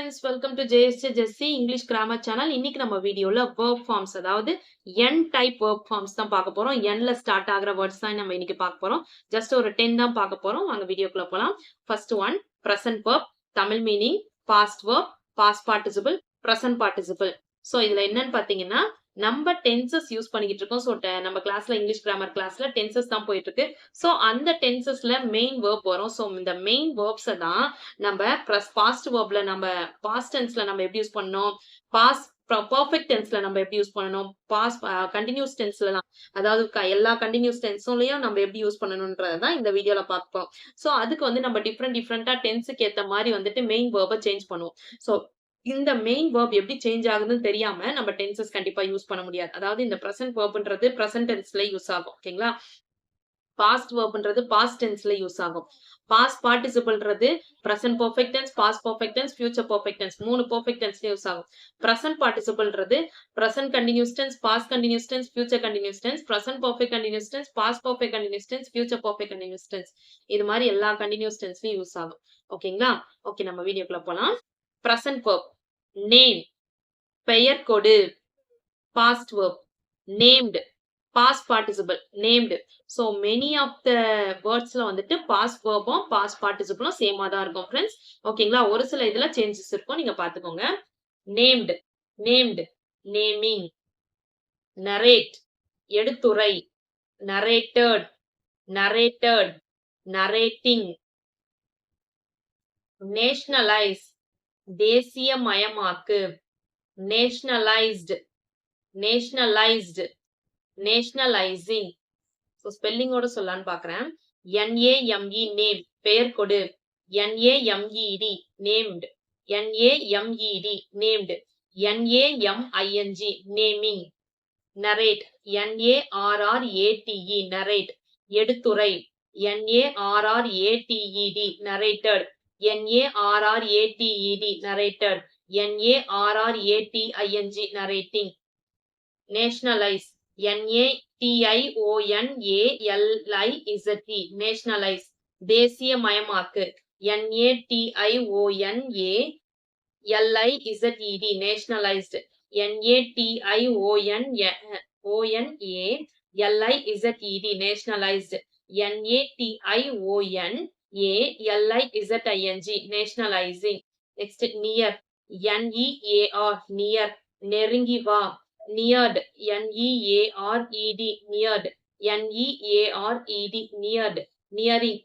friends, welcome to JSJ Jessie English Grammar Channel. இன்னைக்கு நம்ம வீடியோல verb forms அதாவது n type verb forms தான் பார்க்க போறோம். nல ஸ்டார்ட் ஆகுற words தான் நம்ம இன்னைக்கு பார்க்க போறோம். ஜஸ்ட் ஒரு 10 தான் பார்க்க போறோம். வாங்க வீடியோக்குள்ள போலாம். First one, present verb, Tamil meaning, past verb, past participle, present participle. So இதுல என்னன்னு பாத்தீங்கன்னா நம்ம டென்சஸ் யூஸ் பண்ணிக்கிட்டு இருக்கோம். ஸோ நம்ம கிளாஸ்ல இங்கிலீஷ் கிராமர் கிளாஸ்ல டென்சஸ் தான் போயிட்டு இருக்கு. ஸோ அந்த டென்சஸ்ல மெயின் வேர்ப் வரும். ஸோ இந்த மெயின் வேர்ப்ஸை தான் நம்ம பாஸ்ட் வேர்ப்ல நம்ம பாஸ்ட் டென்ஸ்ல நம்ம எப்படி யூஸ் பண்ணோம், பாஸ்ட் பர்ஃபெக்ட் டென்ஸ்ல நம்ம எப்படி யூஸ் பண்ணணும், பாஸ்ட் கண்டினியூஸ் டென்ஸ்ல அதாவது எல்லா கண்டினியூஸ் டென்ஸ்லயும் நம்ம எப்படி யூஸ் பண்ணணும்ன்றதான் இந்த வீடியோல பார்ப்போம். ஸோ அதுக்கு வந்து நம்ம டிஃப்ரெண்டா டென்ஸுக்கு ஏற்ற மாதிரி வந்துட்டு மெயின் வேர்பை சேஞ்ச் பண்ணுவோம். ஸோ இந்த மெயின் வேர்ப் எப்படி சேஞ்ச் ஆகுதுன்னு தெரியாம நம்ம டென்சஸ் கண்டிப்பா யூஸ் பண்ண முடியாது. அதாவது இந்த பிரசன்ட் வேர்ப்ன்றது பிரசன்ட் டென்ஸ்ல யூஸ் ஆகும். ஓகேங்களா? பாஸ்ட் வேர்ப்ன்றது பாஸ்ட் டென்ஸ்ல யூஸ் ஆகும். பாஸ்ட் பார்ட்டிசிபிள்ன்றது present perfect tense, past perfect tense, future perfect tense, மூணு பெர்ஃபெக்ட் டென்ஸ்ல யூஸ் ஆகும். பிரசன்ட் பார்ட்டிசிபிள்ன்றது present continuous tense, past continuous tense, future continuous tense, present perfect continuous tense, past perfect continuous tense, future perfect continuous tense. இது மாதிரி எல்லா continuous டென்ஸ்லயும் use ஆகும். ஓகேங்களா? Okay, நம்ம வீடியோக்குள்ள போலாம். பிரசன்ட் வேர்ப் name, பெயர் கொடு, past verb, named, past participle, named. So many of the words வந்துட்டு past verbம் past participleம் சேமா தான் இருக்கும் friends. ஓகேங்களா? ஒரு சில இதுல changes இருக்கும், நீங்க பாத்துக்கோங்க. named, named, naming, narrate, எடுத்துரை, narrated, narrated, narrating, nationalize, தேசியமயமாக்கு, nationalized, nationalized, nationalizing. So spelling ஓட சொல்லலாம்னு பார்க்கிறேன். name, name, பெயர் கொடு. named, named, named, named, naming, naming, narrate, narrate, narrate, எடுத்துரை, narrated, narrated, narrated, narrating, nationalize, nationalize, nationalize, தேசியமயமாக்கு, nationalized, nationalized, nationalized, nationalizing. Next, near, near, near, நெருங்கி வா, neared, neared, neared, neared, nearing,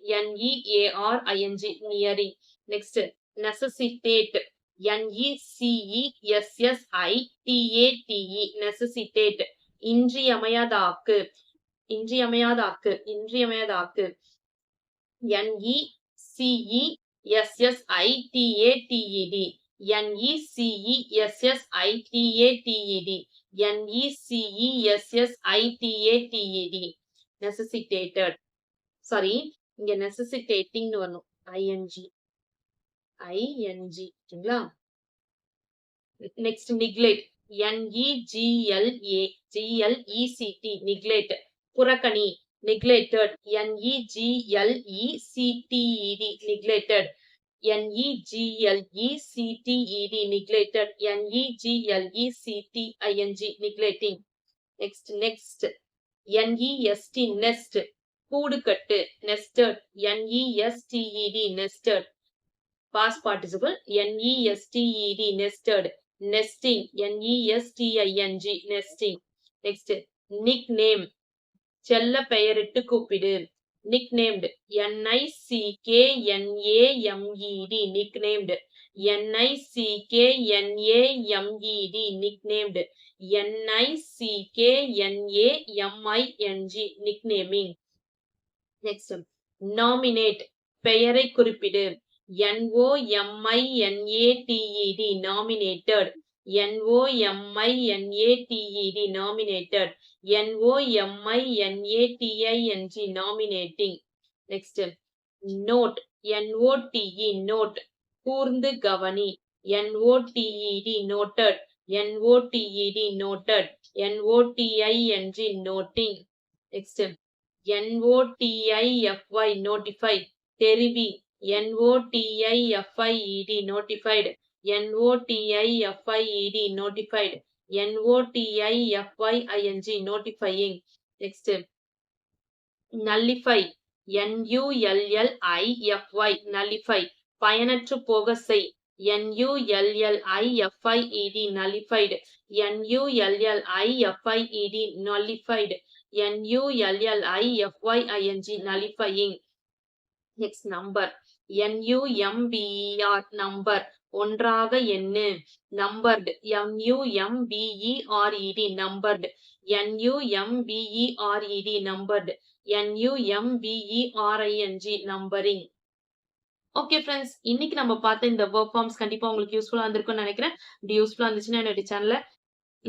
nearing. Next, necessitate, necessitate, necessitate, இன்றியமையாதாக்கு, இன்றியமையாதாக்கு, இன்றியமையாதாக்கு, necessitate, necessitate, necessitated. Sorry, இங்க necessitating னு வரணும். ing, ஓகேங்களா? Next, neglect, neglect, neglect, புறக்கணி, neglected, neglected, neglected, neglected, neglecting. Next, nest, nest, கூடு கட்டு, nested, nested, past participle, nested, nested, nesting, nesting. Next, nickname, செல்ல பெயரிட்டு கூப்பிடு, nicknamed, nicknamed, nicknamed, nicknamed, nicknaming. Next, nominate, பெயரை குறிப்பிடு, nominated, nominated, nominated, nominating. Next, note, note, கூர்ந்து கவனி, noted, noted, noted, noting. Next, notify, notify, தெரிவி, notified, notified, Notified, notified. Notifying, notifying. Next, nullify, nullify, nullify. பயனற்று போக செய், nullify, nullified. nullify, nullified. nullifying, nullifying. Next, number, number, number. ஒன்றாக எண்ணு, numbered, numbered, numbered. numbered. numbering, numbering. Okay friends, இன்னைக்கு நம்ம பார்த்த இந்த verb forms கண்டிப்பா உங்களுக்கு யூஸ்ஃபுல்லா இருந்திருக்கும்னு நினைக்கிறேன். இப்படி யூஸ்ஃபுல்லா இருந்துச்சுன்னா என்னோட சேனலை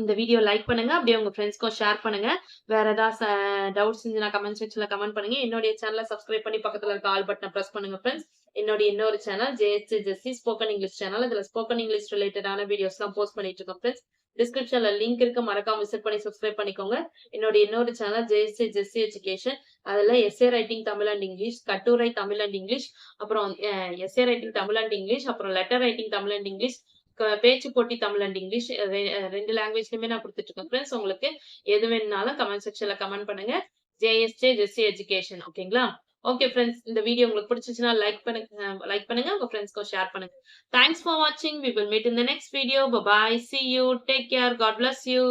இந்த வீடியோ லைக் பண்ணுங்க, அப்படியே உங்க ஃப்ரெண்ட்ஸ்க்கும் ஷேர் பண்ணுங்க. வேற ஏதாவது டவுட்ஸ் இருந்துச்சுன்னா கமெண்ட் செக்ஷன்ல கமெண்ட் பண்ணுங்க. என்னுடைய சேனலை சப்ஸ்கிரைப் பண்ணி பக்கத்துல இருக்க ஆல் பட்டனை பிரஸ் பண்ணுங்க ஃப்ரெண்ட்ஸ். என்னுடைய இன்னொரு channel Jessie spoken English channel. இதுல ஸ்போக்கன் இங்கிலீஷ் ரிலேட்டடான வீடியோஸ் தான் போஸ்ட் பண்ணிட்டு இருக்கோம் ஃப்ரெண்ட்ஸ். டிஸ்கிரிப்ஷன்ல லிங்க் இருக்கு, மறக்காம விசிட் பண்ணி சப்ஸ்கிரைப் பண்ணிக்கோங்க. என்னுடைய இன்னொரு சேனல் ஜெஸ்சி எஜுகேஷன். அதுல essay writing Tamil and English, கட்டுரை தமிழ் அண்ட் இங்கிலீஷ், அப்புறம் essay writing Tamil and English, அப்புறம் letter writing Tamil and English, பேச்சு போட்டி தமிழ் அண்ட் இங்கிலீஷ், ரெண்டு லாங்குவேஜ்லயுமே நான் கொடுத்துட்டு இருக்கேன் ஃப்ரெண்ட்ஸ். உங்களுக்கு எது வேணும்னாலும் கமெண்ட் செக்ஷன்ல கமெண்ட் பண்ணுங்க. Jessie education. ஓகேங்களா? ஓகே ஃப்ரெண்ட்ஸ், இந்த வீடியோ உங்களுக்கு பிடிச்சிச்சுன்னா லைக் பண்ணுங்க, உங்க ஃப்ரெண்ட்ஸ்க்கும் ஷேர் பண்ணுங்க. தேங்க்ஸ் ஃபார் வாட்சிங். We will meet in the next video. Bye bye. See you. Take care. God bless you.